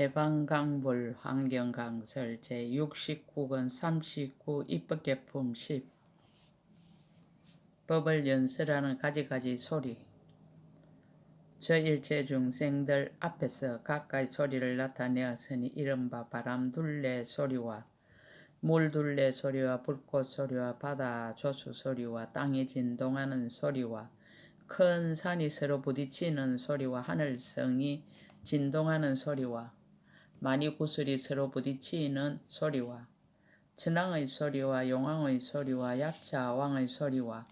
대방강불 환경강설 제69권 39 입법개품 10 법을 연설하는 가지가지 소리. 저 일체 중생들 앞에서 가까이 소리를 나타내었으니 이른바 바람둘레 소리와 물둘레 소리와 불꽃 소리와 바다 조수 소리와 땅이 진동하는 소리와 큰 산이 서로 부딪히는 소리와 하늘성이 진동하는 소리와 많이 구슬이 서로 부딪히는 소리와 천왕의 소리와 용왕의 소리와 약자 왕의 소리와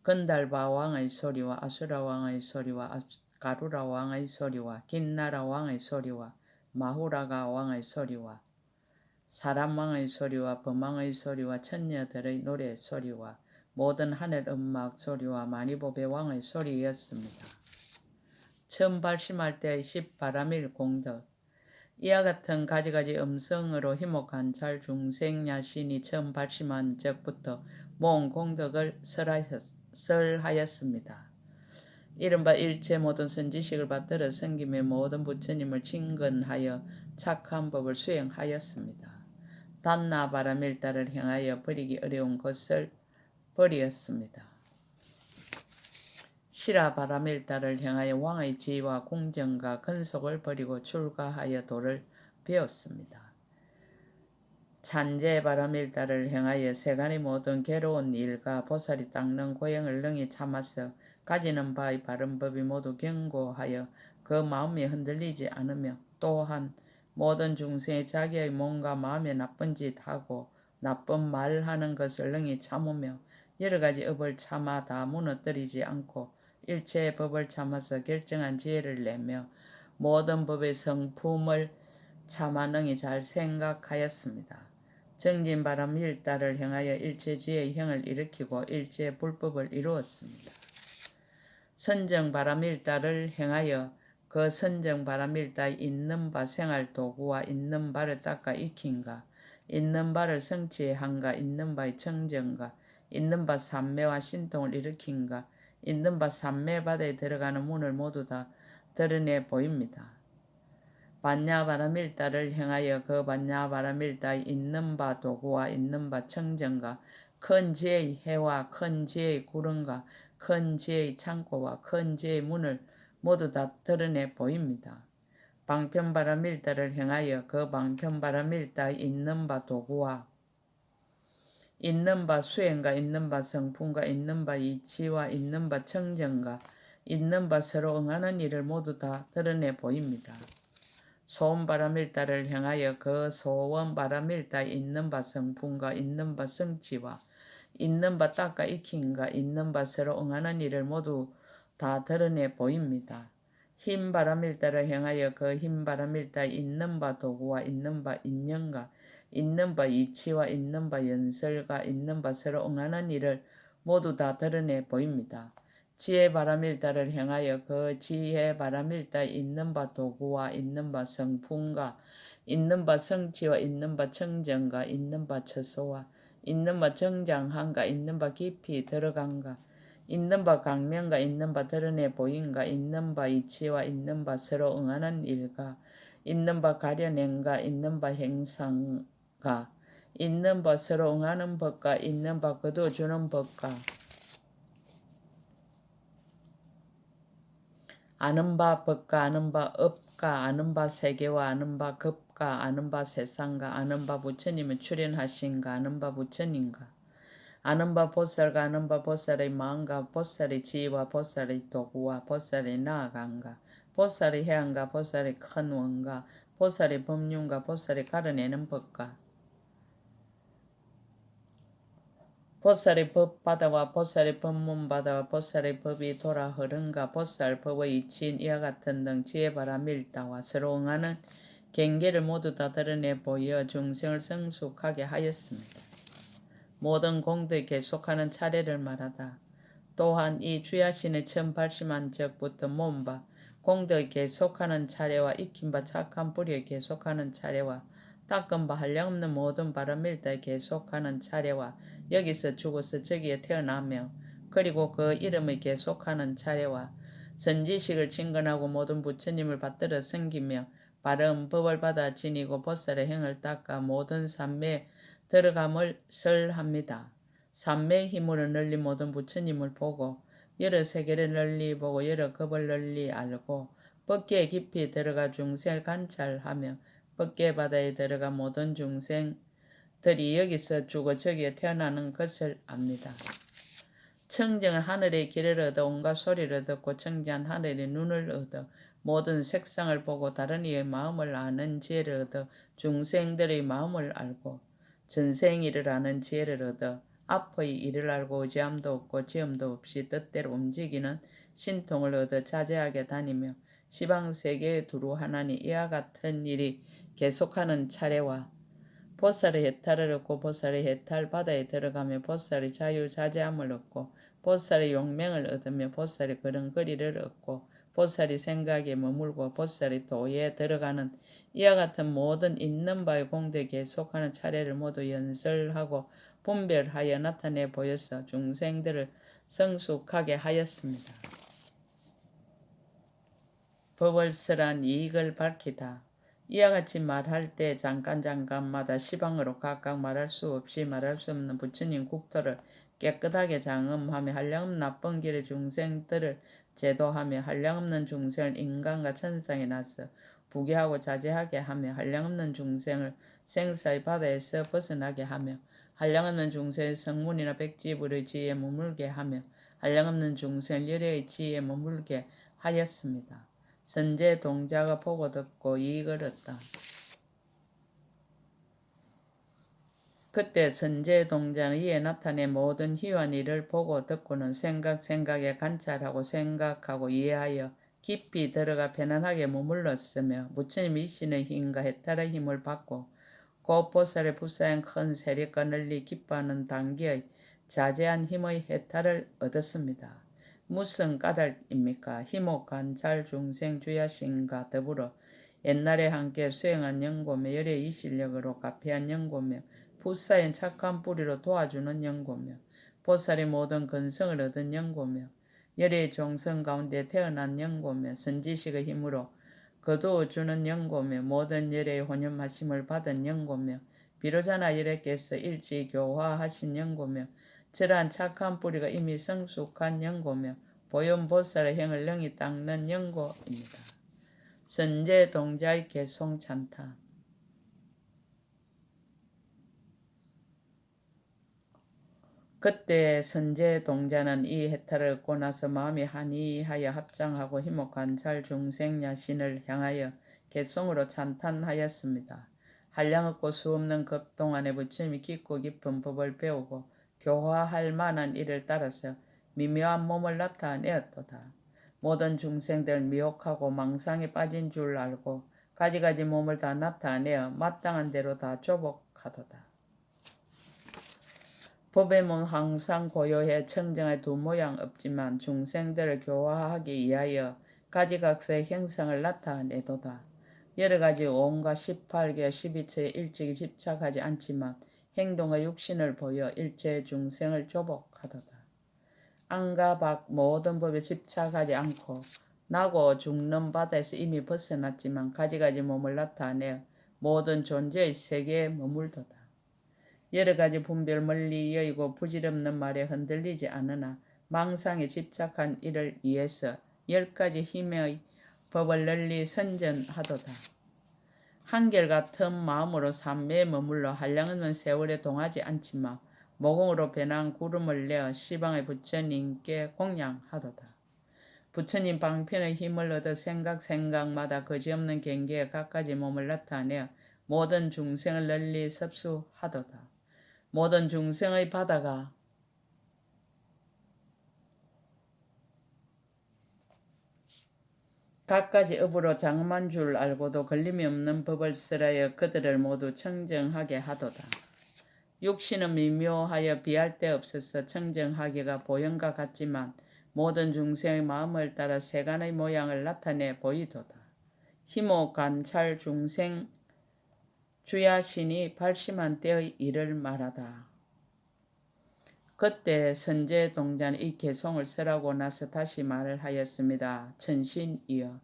건달바 왕의 소리와 아수라 왕의 소리와 가루라 왕의 소리와 긴나라 왕의 소리와 마후라가 왕의 소리와 사람 왕의 소리와 범왕의 소리와 천녀들의 노래 소리와 모든 하늘 음악 소리와 마니보배 왕의 소리였습니다. 처음 발심할 때의 10바람일 공덕. 이와 같은 가지가지 음성으로 희목한 잘 중생 야신이 처음 발심한 적부터 모은 공덕을 설하였습니다. 이른바 일체 모든 선지식을 받들어 섬기며 모든 부처님을 친근하여 착한 법을 수행하였습니다. 단나 바람일다를 향하여 버리기 어려운 것을 버리었습니다. 시라 바람일다를 향하여 왕의 지위와 궁정과 근속을 버리고 출가하여 도를 배웠습니다. 찬제 바람일다를 향하여 세간의 모든 괴로운 일과 보살이 닦는 고행을 능히 참아서 가지는 바의 바른 법이 모두 견고하여 그 마음이 흔들리지 않으며 또한 모든 중생이 자기의 몸과 마음에 나쁜 짓 하고 나쁜 말 하는 것을 능히 참으며 여러 가지 업을 참아 다 무너뜨리지 않고 일체의 법을 참아서 결정한 지혜를 내며 모든 법의 성품을 참아 능히 잘 생각하였습니다. 정진바람 일다를 향하여 일체 지혜의 형을 일으키고 일체 불법을 이루었습니다. 선정바람 일다를 향하여 그 선정바람 일다에 있는 바 생활 도구와 있는 바를 닦아 익힌가, 있는 바를 성취한가, 있는 바의 청정가, 있는 바 삼매와 신통을 일으킨가, 있는 바 삼매바다에 들어가는 문을 모두 다 드러내 보입니다. 반야바라밀다를 향하여 그 반야바라밀다에 있는 바 도구와 있는 바 청정과 큰 지혜의 해와 큰 지혜의 구름과 큰 지혜의 창고와 큰 지혜의 문을 모두 다 드러내 보입니다. 방편바라밀다를 향하여 그 방편바라밀다에 있는 바 도구와 있는 바 수행과 있는 바 성품과 있는 바 이치와 있는 바 청정과 있는 바 서로 응하는 일을 모두 다 드러내 보입니다. 소원바라밀다를 향하여 그 소원바라밀다에 있는 바 성품과 있는 바 성취와 있는 바 닦아 익힌과 있는 바 서로 응하는 일을 모두 다 드러내 보입니다. 흰바라밀다를 향하여 그 흰바라밀다에 있는 바 도구와 있는 바 인연과 있는 바 이치와 있는 바 연설과 있는 바 서로 응하는 일을 모두 다 드러내 보입니다. 지혜바라밀다를 향하여 그 지혜바라밀다에 있는 바 도구와 있는 바 성품과 있는 바 성취와 있는 바 청정과 있는 바 처소와 있는 바 정장한가 있는 바 깊이 들어간가 있는 바 강명과 있는 바 드러내 보인가 있는 바 이치와 있는 바 서로 응하는 일과 있는 바 가려낸가 있는 바 행상가 있는 바 서로 응하는 법과 있는 바 거둬주는 법과 아는 바 법과 아는 바 업과 아는 바 세계와 아는 바 급과 아는 바 세상과 아는 바 부처님은 출현하신가 아는 바 부처님과 아는 바 보살과 아는 바 보살의 마음과 보살의 지혜와 보살의 도구와 보살의 나아간가 보살의 해안과 보살의 큰 원과 보살의 법륜과 보살의 가르내는 법과 보살의 법바다와 보살의 법문바다와 보살의 법이 돌아 흐른가 보살 법의 이치인 이와 같은 등 지혜바라밀다와 서로 응하는 경계를 모두 다 드러내 보여 중생을 성숙하게 하였습니다. 모든 공덕에 계속하는 차례를 말하다. 또한 이 주야신의 처음 발심한 적부터 몸바 공덕에 계속하는 차례와 익힌 바 착한 뿌리에 계속하는 차례와 닦은 바 한량없는 모든 바람밀다에 계속하는 차례와 여기서 죽어서 저기에 태어나며 그리고 그 이름을 계속하는 차례와 선지식을 친근하고 모든 부처님을 받들어 섬기며 바른 법을 받아 지니고 보살의 행을 닦아 모든 삼매에 들어감을 설합니다. 삼매의 힘으로 널리 모든 부처님을 보고 여러 세계를 널리 보고 여러 급을 널리 알고 법계에 깊이 들어가 중생을 관찰하며 법계 바다에 들어가 모든 중생들이 여기서 죽어 저기에 태어나는 것을 압니다. 청정한 하늘의 길을 얻어 온갖 소리를 듣고 청정한 하늘의 눈을 얻어 모든 색상을 보고 다른 이의 마음을 아는 지혜를 얻어 중생들의 마음을 알고 전생 일을 아는 지혜를 얻어 앞의 일을 알고 의지함도 없고 지음도 없이 뜻대로 움직이는 신통을 얻어 자제하게 다니며 시방세계에 두루 하나니 이와 같은 일이 계속하는 차례와 보살의 해탈을 얻고 보살의 해탈 바다에 들어가며 보살의 자유자재함을 얻고 보살의 용맹을 얻으며 보살의 걸음걸이를 얻고 보살의 생각에 머물고 보살의 도에 들어가는 이와 같은 모든 있는 바의 공덕에 계속하는 차례를 모두 연설하고 분별하여 나타내 보여서 중생들을 성숙하게 하였습니다. 법을설한 이익을 밝히다. 이와 같이 말할 때 잠깐마다 시방으로 각각 말할 수 없이 말할 수 없는 부처님 국토를 깨끗하게 장엄하며 한량없는 나쁜 길의 중생들을 제도하며 한량없는 중생을 인간과 천상에 나서 부귀하고 자제하게 하며 한량없는 중생을 생사의 바다에서 벗어나게 하며 한량없는 중생의 성문이나 백지불의 지혜에 머물게 하며 한량없는 중생을 열애의 지혜에 머물게 하였습니다. 선제 동자가 보고 듣고 이익을 얻다. 그때 선제 동자는 이에 나타낸 모든 희환 일을 보고 듣고는 생각에 관찰하고 생각하고 이해하여 깊이 들어가 편안하게 머물렀으며 부처님 이신의 힘과 해탈의 힘을 받고 곧 보살의 불사한 큰 세력과 널리 기뻐하는 단계의 자제한 힘의 해탈을 얻었습니다. 무슨 까닭입니까? 희목 관찰 중생 주야신과 더불어 옛날에 함께 수행한 연고며 열의 이 실력으로 가피한 연고며 불사인 착한 뿌리로 도와주는 연고며 보살의 모든 근성을 얻은 연고며 열의 종성 가운데 태어난 연고며 선지식의 힘으로 거두어주는 연고며 모든 열의 혼연하심을 받은 연고며 비로자나 열애께서 일찍 교화하신 연고며 저러한 착한 뿌리가 이미 성숙한 연고며 보현보살의 행을 능히 닦는 연고입니다. 선제 동자의 개송 찬타. 그때 선제 동자는 이 해탈을 얻고 나서 마음이 한이하여 합장하고 희목 관찰 중생 야신을 향하여 개송으로 찬탄하였습니다. 한량없고 수없는 급 동안에 부처님이 깊고 깊은 법을 배우고 교화할 만한 일을 따라서 미묘한 몸을 나타내었도다. 모든 중생들 미혹하고 망상에 빠진 줄 알고 가지가지 몸을 다 나타내어 마땅한 대로 다 조복하도다. 법의 몸 항상 고요해 청정의 두 모양 없지만 중생들을 교화하기 위하여 가지각서의 형상을 나타내도다. 여러가지 온갖 18개 12처에 일찍이 집착하지 않지만 행동과 육신을 보여 일체 중생을 조복하도다. 안과 밖 모든 법에 집착하지 않고 나고 죽는 바다에서 이미 벗어났지만 가지가지 몸을 나타내어 모든 존재의 세계에 머물도다. 여러가지 분별 멀리 여의고 부질없는 말에 흔들리지 않으나 망상에 집착한 이를 위해서 10가지 힘의 법을 널리 선전하도다. 한결같은 마음으로 삼매에 머물러 한량없는 세월에 동하지 않지만 모공으로 변한 구름을 내어 시방의 부처님께 공양하도다. 부처님 방편의 힘을 얻어 생각마다 거지없는 경계에 갖가지 몸을 나타내어 모든 중생을 널리 섭수하도다. 모든 중생의 바다가 갖가지 업으로 장만 줄 알고도 걸림이 없는 법을 쓰라여 그들을 모두 청정하게 하도다. 육신은 미묘하여 비할 데 없어서 청정하기가 보형과 같지만 모든 중생의 마음을 따라 세간의 모양을 나타내 보이도다. 희목 관찰 중생 주야신이 발심한 때의 일을 말하다. 그때 선제 동자는 이 개송을 쓰라고 나서 다시 말을 하였습니다. 천신이여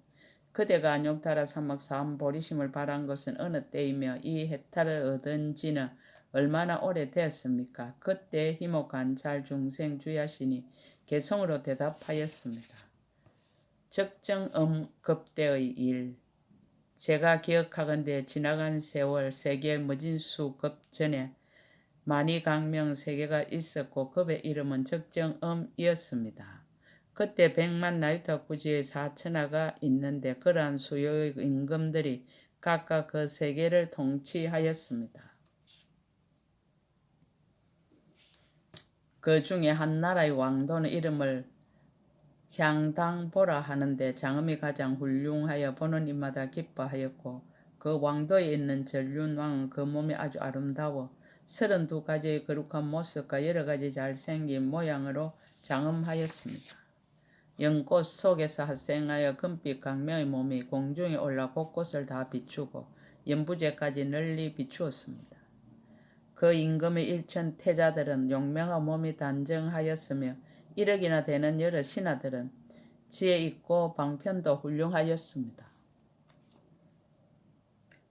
그대가 안욕타라 사막 사암 보리심을 바란 것은 어느 때이며 이 해탈을 얻은 지는 얼마나 오래 되었습니까? 그때 희목한 잘 중생 주야신이 개성으로 대답하였습니다. 적정음 급대의 일. 제가 기억하건대 지나간 세월 세계 머진수 급 전에 만이강명 세계가 있었고 급의 이름은 적정음이었습니다. 그때 100만 나유타 구지의 4천하가 있는데 그러한 수요의 임금들이 각각 그 세계를 통치하였습니다. 그 중에 한 나라의 왕도는 이름을 향당보라 하는데 장엄이 가장 훌륭하여 보는 이마다 기뻐하였고 그 왕도에 있는 전륜왕은 그 몸이 아주 아름다워 32가지의 거룩한 모습과 여러가지 잘생긴 모양으로 장엄하였습니다. 연꽃 속에서発생하여 금빛 강명의 몸이 공중에 올라 곳곳을 다 비추고 연부제까지 널리 비추었습니다. 그 임금의 일천 태자들은 용맹한 몸이 단정하였으며 1억이나 되는 여러 신하들은 지혜 있고 방편도 훌륭하였습니다.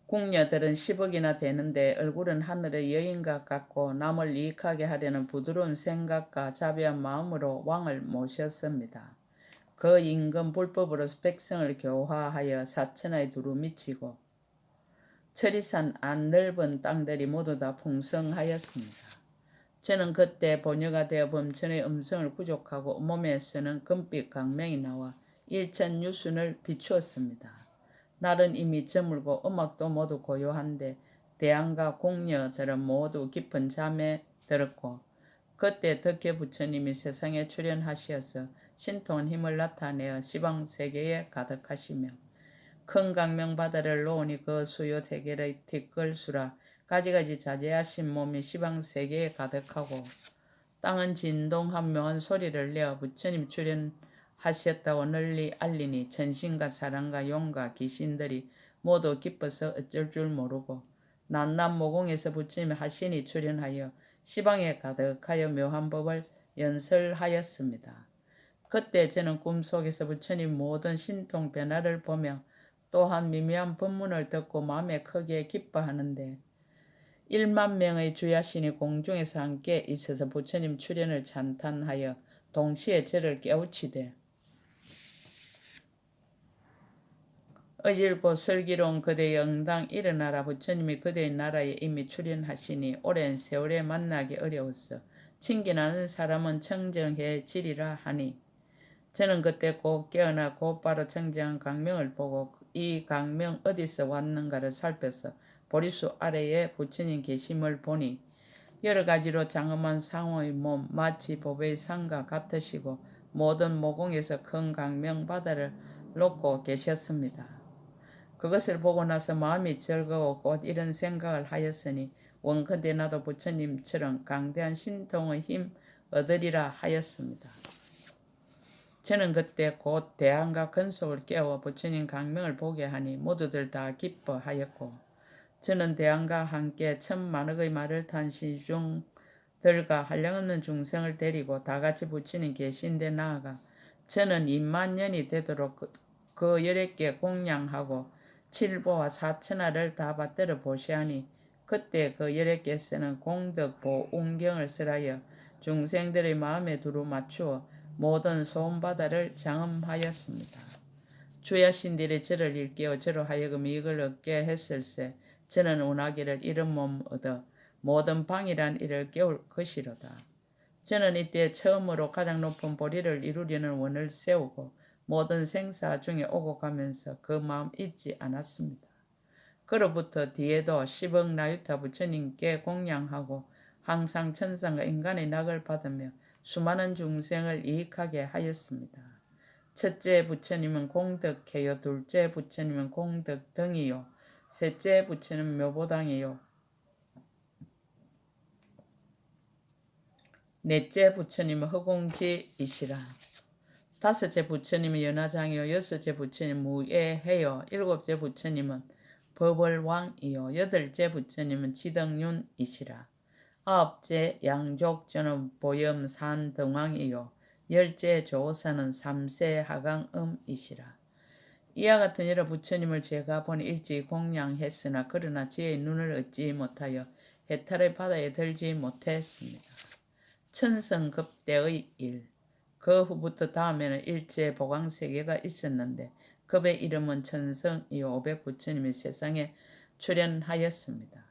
궁녀들은 10억이나 되는데 얼굴은 하늘의 여인과 같고 남을 이익하게 하려는 부드러운 생각과 자비한 마음으로 왕을 모셨습니다. 그 임금 불법으로 백성을 교화하여 사천하에 두루 미치고 철이산 안 넓은 땅들이 모두 다 풍성하였습니다. 저는 그때 보녀가 되어 범천의 음성을 구족하고 몸에서는 금빛 강명이 나와 일천유순을 비추었습니다. 날은 이미 저물고 음악도 모두 고요한데 대왕과 공녀들은 모두 깊은 잠에 들었고 그때 덕혜 부처님이 세상에 출현하시어서 신통한 힘을 나타내어 시방세계에 가득하시며 큰 강명바다를 놓으니 그 수요 세계의 티끌수라 가지가지 자제하신 몸이 시방세계에 가득하고 땅은 진동한 묘한 소리를 내어 부처님 출현하셨다고 널리 알리니 천신과 사람과 용과 귀신들이 모두 기뻐서 어쩔 줄 모르고 난남 모공에서 부처님의 하신이 출현하여 시방에 가득하여 묘한 법을 연설하였습니다. 그때 저는 꿈속에서 부처님 모든 신통 변화를 보며 또한 미묘한 법문을 듣고 마음에 크게 기뻐하는데 1만 명의 주야신이 공중에서 함께 있어서 부처님 출현을 찬탄하여 동시에 저를 깨우치되 어질고 슬기로운 그대의 영당 일어나라. 부처님이 그대의 나라에 이미 출현하시니 오랜 세월에 만나기 어려웠어. 친기나는 사람은 청정해지리라 하니 저는 그때 곧 깨어나 곧바로 청정한 강명을 보고 이 강명 어디서 왔는가를 살펴서 보리수 아래에 부처님 계심을 보니 여러 가지로 장엄한 상호의 몸 마치 법의 상과 같으시고 모든 모공에서 큰 강명 바다를 놓고 계셨습니다. 그것을 보고 나서 마음이 즐거워 곧 이런 생각을 하였으니 원컨대 나도 부처님처럼 강대한 신통의 힘 얻으리라 하였습니다. 저는 그때 곧 대안과 근속을 깨워 부처님 강명을 보게 하니 모두들 다 기뻐하였고 저는 대안과 함께 천만억의 말을 탄 시중들과 한량없는 중생을 데리고 다같이 부처님 계신데 나아가 저는 2만년이 되도록 그 11개 공양하고 칠보와 사천하를 다 받들어 보시하니 그때 그 11개에서는 공덕보 운경을 설하여 중생들의 마음에 두루 맞추어 모든 소음바다를 장엄하였습니다. 주야신들이 저를 일깨워 저로 하여금 이익을 얻게 했을세 저는 운하기를 이런 몸 얻어 모든 방이란 이를 깨울 것이로다. 저는 이때 처음으로 가장 높은 보리를 이루려는 원을 세우고 모든 생사 중에 오고 가면서 그 마음 잊지 않았습니다. 그로부터 뒤에도 10억 나유타 부처님께 공양하고 항상 천상과 인간의 낙을 받으며 수많은 중생을 이익하게 하였습니다. 첫째 부처님은 공덕해요. 둘째 부처님은 공덕등이요. 셋째 부처님은 묘보당이요. 넷째 부처님은 허공지이시라. 다섯째 부처님은 연화장이요. 여섯째 부처님은 무예해요. 일곱째 부처님은 법월왕이요. 여덟째 부처님은 지덕륜이시라. 아홉째 양족전은 보염산등왕이요. 열째 조사는 삼세하강음이시라. 이와 같은 여러 부처님을 제가 보니 일찍 공양했으나 그러나 지혜의 눈을 얻지 못하여 해탈의 바다에 들지 못했습니다. 천성급대의 일. 그 후부터 다음에는 일제 보광세계가 있었는데 급의 이름은 천성이요 500부처님이 세상에 출현하였습니다.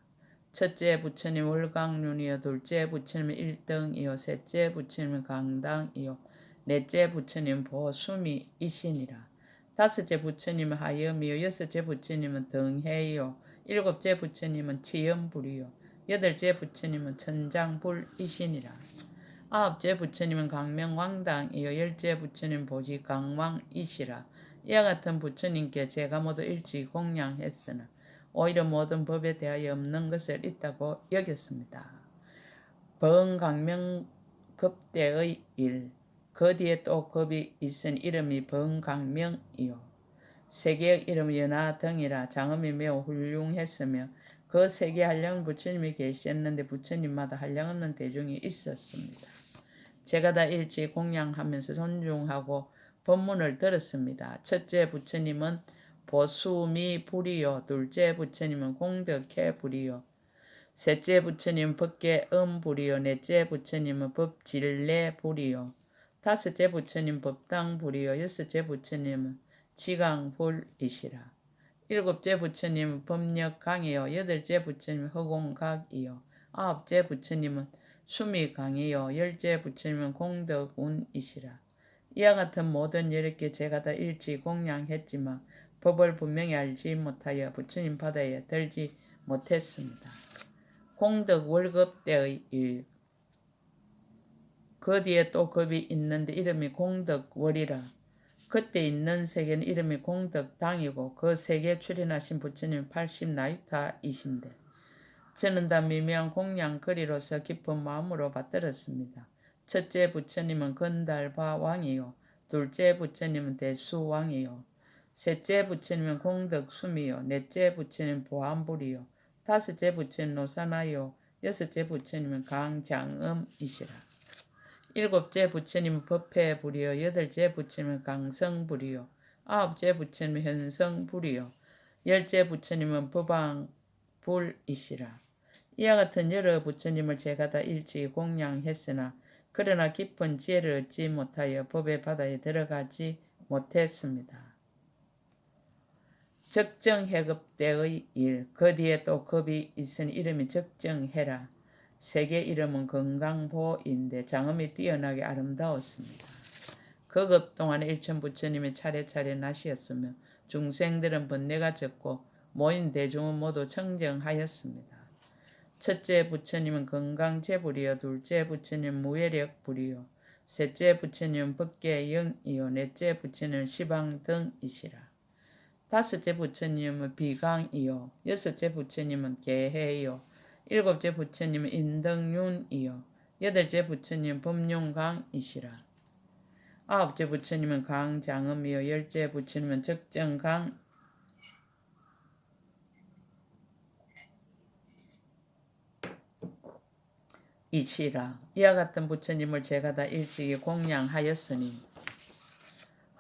첫째 부처님 월광륜이요, 둘째 부처님 일등이요, 셋째 부처님 강당이요, 넷째 부처님 보수미이시니라. 다섯째 부처님은 하염이요, 여섯째 부처님은 등해이요, 일곱째 부처님은 치염불이요, 여덟째 부처님은 천장불이시니라. 아홉째 부처님은 강명왕당이요, 열째 부처님 보지강왕이시라. 이와 같은 부처님께 제가 모두 일찍 공양했으나 오히려 모든 법에 대하여 없는 것을 있다고 여겼습니다. 번강명급대의 일. 그 뒤에 또 급이 있은 이름이 번강명이요. 세계의 이름은 연하등이라. 장엄이 매우 훌륭했으며 그 세계에 한량 부처님이 계셨는데 부처님마다 한량없는 대중이 있었습니다. 제가 다 일찍 공양하면서 존중하고 법문을 들었습니다. 첫째 부처님은 보수미 불이요, 둘째 부처님은 공덕해 불이요, 셋째 부처님은 법계 불이요, 넷째 부처님은 법질내 불이요, 다섯째 부처님 법당 불이요, 여섯째 부처님은 지강 불이시라. 일곱째 부처님은 법력강이요, 여덟째 부처님은 허공각이요, 아홉째 부처님은 수미강이요, 열째 부처님은 공덕운이시라. 이와 같은 모든 10개 제가 다 일찍 공양했지만 법을 분명히 알지 못하여 부처님 바다에 들지 못했습니다. 공덕 월급대의 일. 그 뒤에 또 급이 있는데 이름이 공덕월이라. 그때 있는 세계는 이름이 공덕당이고 그 세계에 출현하신 부처님 80나유타이신데 저는 다 미묘한 공양거리로서 깊은 마음으로 받들었습니다. 첫째 부처님은 건달바왕이요, 둘째 부처님은 대수왕이요, 셋째 부처님은 공덕수미요, 넷째 부처님은 보안불이요, 다섯째 부처님은 노사나요, 여섯째 부처님은 강장음이시라. 일곱째 부처님은 법회불이요, 여덟째 부처님은 강성불이요, 아홉째 부처님은 현성불이요, 열째 부처님은 법왕불이시라. 이와 같은 여러 부처님을 제가 다 일찍 공양했으나 그러나 깊은 지혜를 얻지 못하여 법의 바다에 들어가지 못했습니다. 적정해급대의 일. 그 뒤에 또 급이 있은 이름이 적정해라. 세계 이름은 건강보인데 장엄이 뛰어나게 아름다웠습니다. 그 급 동안에 일천부처님이 차례차례 나시었으며 중생들은 번뇌가 적고 모인 대중은 모두 청정하였습니다. 첫째 부처님은 건강제불이요, 둘째 부처님은 무예력불이요, 셋째 부처님은 법계영이요, 넷째 부처님은 시방등이시라. 다섯째 부처님은 비강이요, 여섯째 부처님은 계해요, 일곱째 부처님은 인덕윤이요, 여덟째 부처님은 법륜강이시라. 아홉째 부처님은 강장음이요, 열째 부처님은 적정강 이시라. 이와 같은 부처님을 제가 다 일찍이 공양하였으니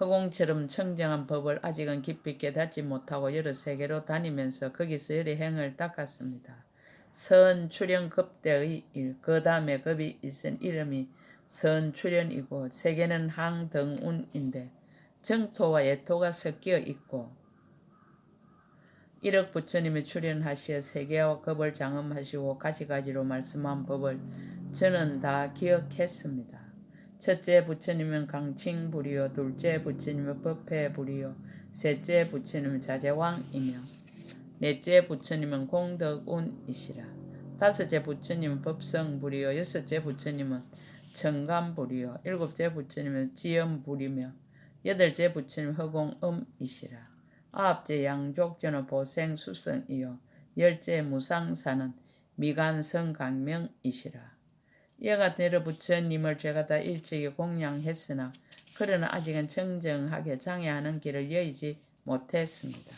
허공처럼 청정한 법을 아직은 깊이 깨닫지 못하고 여러 세계로 다니면서 거기서 여러 행을 닦았습니다. 선출현급대의 일. 그 다음에 급이 있은 이름이 선출현이고 세계는 항등운인데 정토와 예토가 섞여 있고 일억 부처님이 출현하시어 세계와 급을 장엄하시고 가지가지로 말씀한 법을 저는 다 기억했습니다. 첫째 부처님은 강칭불이요, 둘째 부처님은 법회불이요, 셋째 부처님은 자제왕이며 넷째 부처님은 공덕운이시라. 다섯째 부처님은 법성불이요, 여섯째 부처님은 청감불이요, 일곱째 부처님은 지연불이며 여덟째 부처님은 허공음이시라. 아홉째 양족전은 보생수성이요, 열째 무상사는 미간성강명이시라. 이와 같은 여러 부처님을 제가 다 일찍이 공양했으나 그러나 아직은 청정하게 장애하는 길을 여의지 못했습니다.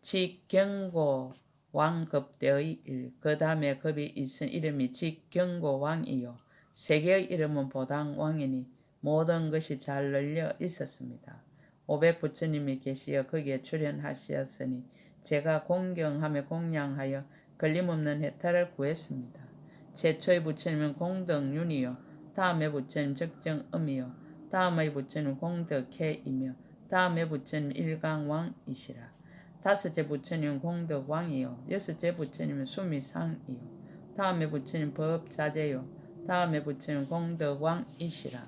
직경고 왕급대의 일. 그 다음에 급이 있은 이름이 직경고 왕이요, 세계의 이름은 보당왕이니 모든 것이 잘 널려 있었습니다. 오백 부처님이 계시어 거기에 출현하시었으니 제가 공경하며 공양하여 걸림없는 해탈을 구했습니다. 최초의 부처님은 공덕윤이요 다음의 부처님 적정음이요 다음의 부처님 공덕해이며 다음의 부처님 일강왕이시라. 다섯째 부처님은 공덕왕이요 여섯째 부처님은 수미상이요 다음의 부처님 법자재요 다음의 부처님 공덕왕이시라.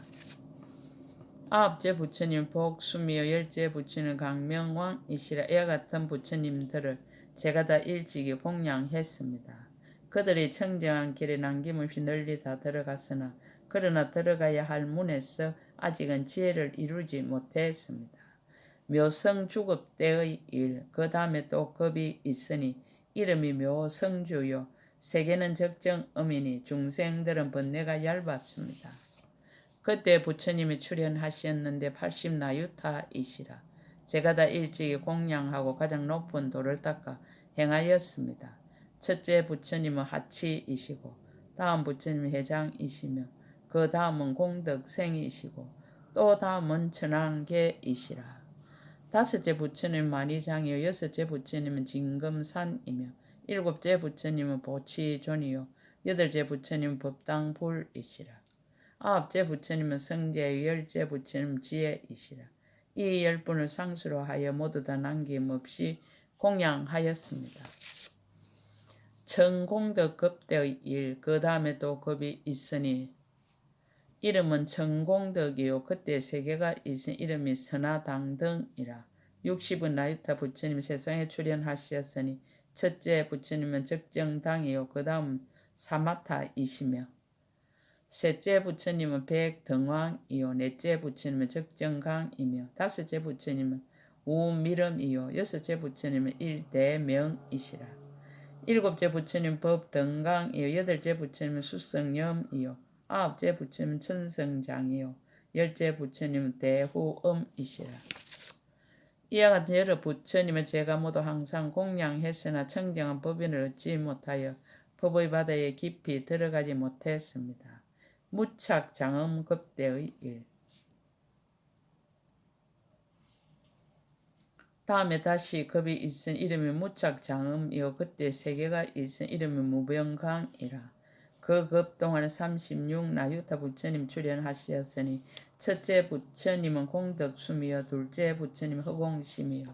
아홉째 부처님 복수미요 열째 부처님 강명왕이시라. 이와 같은 부처님들을 제가 다 일찍이 공양했습니다. 그들이 청정한 길에 남김없이 널리 다 들어갔으나 그러나 들어가야 할 문에서 아직은 지혜를 이루지 못했습니다. 묘성주급 때의 일, 그 다음에 또 급이 있으니 이름이 묘성주요 세계는 적정음이니 중생들은 번뇌가 얇았습니다. 그때 부처님이 출현하셨는데 80나유타이시라. 제가 다 일찍이 공양하고 가장 높은 도를 닦아 행하였습니다. 첫째 부처님은 하치이시고 다음 부처님은 해장이시며 그 다음은 공덕생이시고 또 다음은 천왕계이시라. 다섯째 부처님은 만이장이요 여섯째 부처님은 진금산이며 일곱째 부처님은 보치존이요 여덟째 부처님은 법당불이시라. 아홉째 부처님은 성재, 열째 부처님은 지혜이시라. 이 10분을 상수로 하여 모두 다 남김없이 공양하였습니다. 청공덕급대의 일, 그 다음에 또 급이 있으니 이름은 청공덕이요 그때 세계가 있은 이름이 선화당등이라. 60은 나유타 부처님 세상에 출현하셨으니 첫째 부처님은 적정당이요 그 다음 사마타이시며 셋째 부처님은 백등왕이요 넷째 부처님은 적정강이며 다섯째 부처님은 우미름이요 여섯째 부처님은 일대명이시라. 일곱째 부처님은 법등강이요 여덟째 부처님은 수성념이요 아홉째 부처님은 천성장이요 열째 부처님은 대후음이시라. 이와 같은 여러 부처님을 제가 모두 항상 공양했으나 청정한 법인을 얻지 못하여 법의 바다에 깊이 들어가지 못했습니다. 무착장엄급대의 일. 다음에 다시 급이 있은 이름이 무착장엄이요 그때 세계가 있은 이름이 무병강이라. 그 급 동안 36나유타 부처님 출현하셨으니 첫째 부처님은 공덕수미요 둘째 부처님은 허공심이요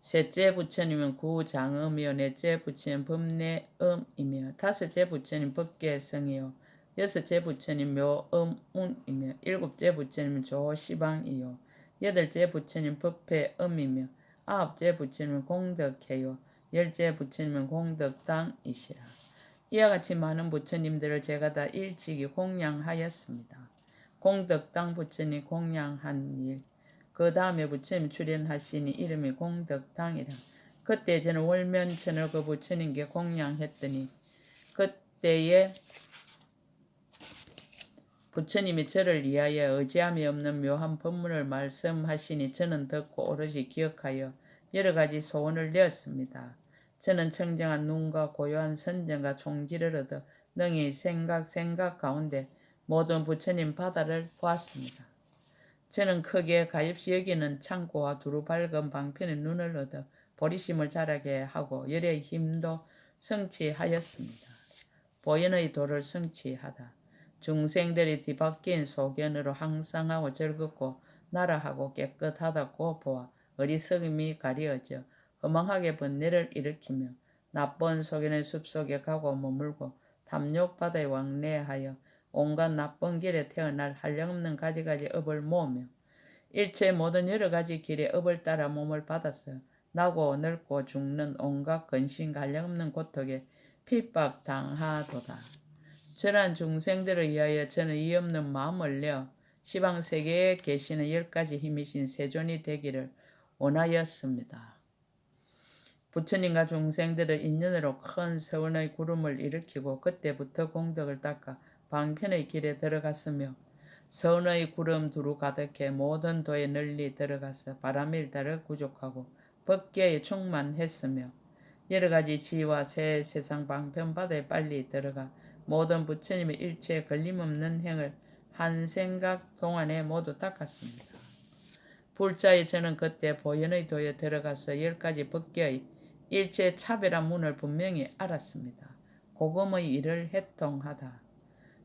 셋째 부처님은 구장음이요 넷째 부처님 법내음이며 다섯째 부처님 법계성이요 여섯째 부처님 묘음운이며 일곱째 부처님 조시방이요 여덟째 부처님 법회음이며 아홉째 부처님은 공덕해요 열째 부처님은 공덕당이시라. 이와 같이 많은 부처님들을 제가 다 일찍이 공양하였습니다. 공덕당 부처님 공양한 일, 그 다음에 부처님 출현하시니 이름이 공덕당이라. 그때 저는 월면천을 그 부처님께 공양했더니 그때에 부처님이 저를 위하여 의지함이 없는 묘한 법문을 말씀하시니 저는 듣고 오롯이 기억하여 여러 가지 소원을 내었습니다. 저는 청정한 눈과 고요한 선정과 총지를 얻어 능히 생각 가운데 모든 부처님 바다를 보았습니다. 저는 크게 가엾이 여기는 창고와 두루 밝은 방편의 눈을 얻어 보리심을 자라게 하고 열의 힘도 성취하였습니다. 보현의 도를 성취하다. 중생들이 뒤바뀐 소견으로 항상하고 즐겁고 나라하고 깨끗하다고 보아 어리석음이 가려져 허망하게 번뇌를 일으키며 나쁜 소견의 숲속에 가고 머물고 탐욕바다에 왕래하여 온갖 나쁜 길에 태어날 한량없는 가지가지 업을 모으며 일체 모든 여러 가지 길에 업을 따라 몸을 받아서 나고 늙고 죽는 온갖 근심과 한량없는 고통에 핍박당하도다. 저런 중생들을 위하여 저는 이 없는 마음을 내어 시방세계에 계시는 10가지 힘이신 세존이 되기를 원하였습니다. 부처님과 중생들을 인연으로 큰 서원의 구름을 일으키고 그때부터 공덕을 닦아 방편의 길에 들어갔으며 서원의 구름 두루 가득해 모든 도에 널리 들어가서 바람일다를 구족하고 법계에 충만했으며 여러 가지 지와 새 세상 방편바다에 빨리 들어가 모든 부처님의 일체 걸림없는 행을 한 생각 동안에 모두 닦았습니다. 불자의 저는 그때 보현의 도에 들어가서 10가지 법계의 일체 차별한 문을 분명히 알았습니다. 고금의 일을 해통하다.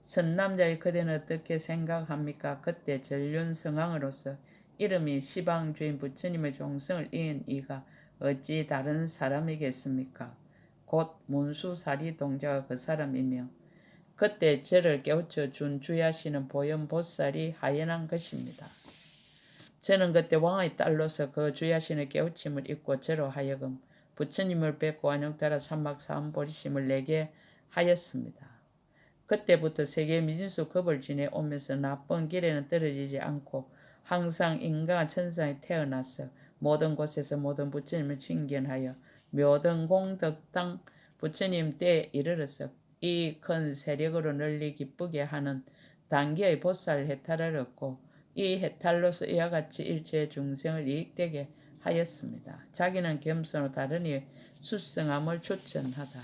선남자의 그대는 어떻게 생각합니까? 그때 전륜성왕으로서 이름이 시방주인 부처님의 종성을 이은 이가 어찌 다른 사람이겠습니까? 곧 문수사리 동자가 그 사람이며 그때 저를 깨우쳐 준 주야시는 보현보살이 하연한 것입니다. 저는 그때 왕의 딸로서 그 주야신의 깨우침을 입고 저로 하여금 부처님을 뵙고 안녕따라 삼막사암보리심을 내게 하였습니다. 그때부터 세계 미진수 겁을 지내오면서 나쁜 길에는 떨어지지 않고 항상 인간 천상에 태어나서 모든 곳에서 모든 부처님을 칭견하여 묘등 공덕당 부처님 때에 이르러서 이 큰 세력으로 널리 기쁘게 하는 단기의 보살 해탈을 얻고 이 해탈로서 이와 같이 일체 중생을 이익되게 하였습니다. 자기는 겸손으로 다른 이의 수성함을 추천하다.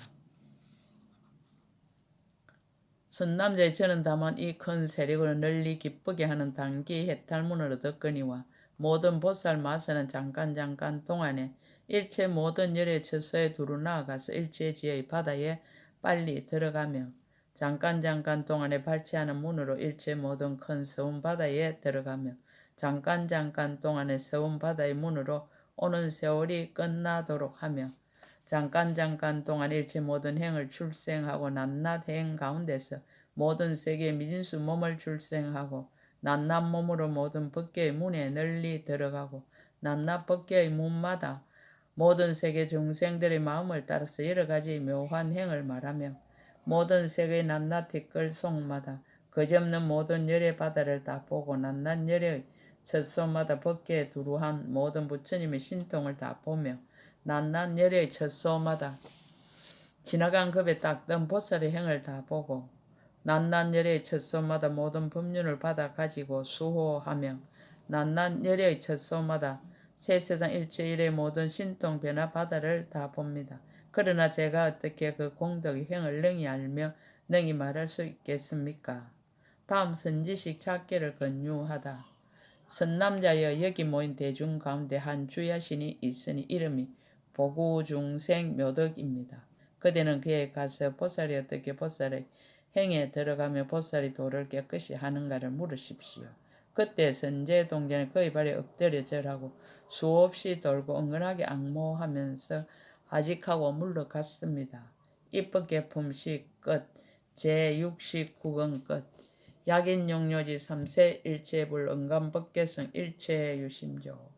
선남자의 저는 다만 이 큰 세력으로 널리 기쁘게 하는 단기 해탈문을 얻었거니와 모든 보살 마사는 잠깐 동안에 일체 모든 열의 처소에 두루 나아가서 일체지의 바다에 빨리 들어가며 잠깐 동안에 발치하는 문으로 일체 모든 큰 서운 바다에 들어가며 잠깐 동안에 서운 바다의 문으로 오는 세월이 끝나도록 하며 잠깐 동안 일체 모든 행을 출생하고 낱낱 행 가운데서 모든 세계의 미진수 몸을 출생하고 낱낱 몸으로 모든 법계의 문에 널리 들어가고 낱낱 법계의 문마다 모든 세계 중생들의 마음을 따라서 여러 가지 묘한 행을 말하며 모든 세계의 낱낱 티끌 속마다 거짓없는 모든 열의 바다를 다 보고 낱낱 열의 처소마다 법계에 두루한 모든 부처님의 신통을 다 보며 낱낱 열의 처소마다 지나간 급에 닦던 보살의 행을 다 보고 낱낱 열의 처소마다 모든 법륜을 받아 가지고 수호하며 낱낱 열의 처소마다 세세상 일체 일의 모든 신통 변화 바다를 다 봅니다. 그러나 제가 어떻게 그 공덕의 행을 능히 알며 능히 말할 수 있겠습니까? 다음 선지식 찾기를 권유하다. 선남자여 여기 모인 대중 가운데 한 주야신이 있으니 이름이 보구중생 묘덕입니다. 그대는 그에 가서 보살이 어떻게 보살의 행에 들어가며 보살이 도를 깨끗이 하는가를 물으십시오. 그때 선제동자는 그의 발에 엎드려 절하고 수없이 돌고 은근하게 악모하면서 하직하고 물러갔습니다. 입법계품식 끝. 제69권 끝. 약인용료지 3세 일체불 은감법계성 일체유심조.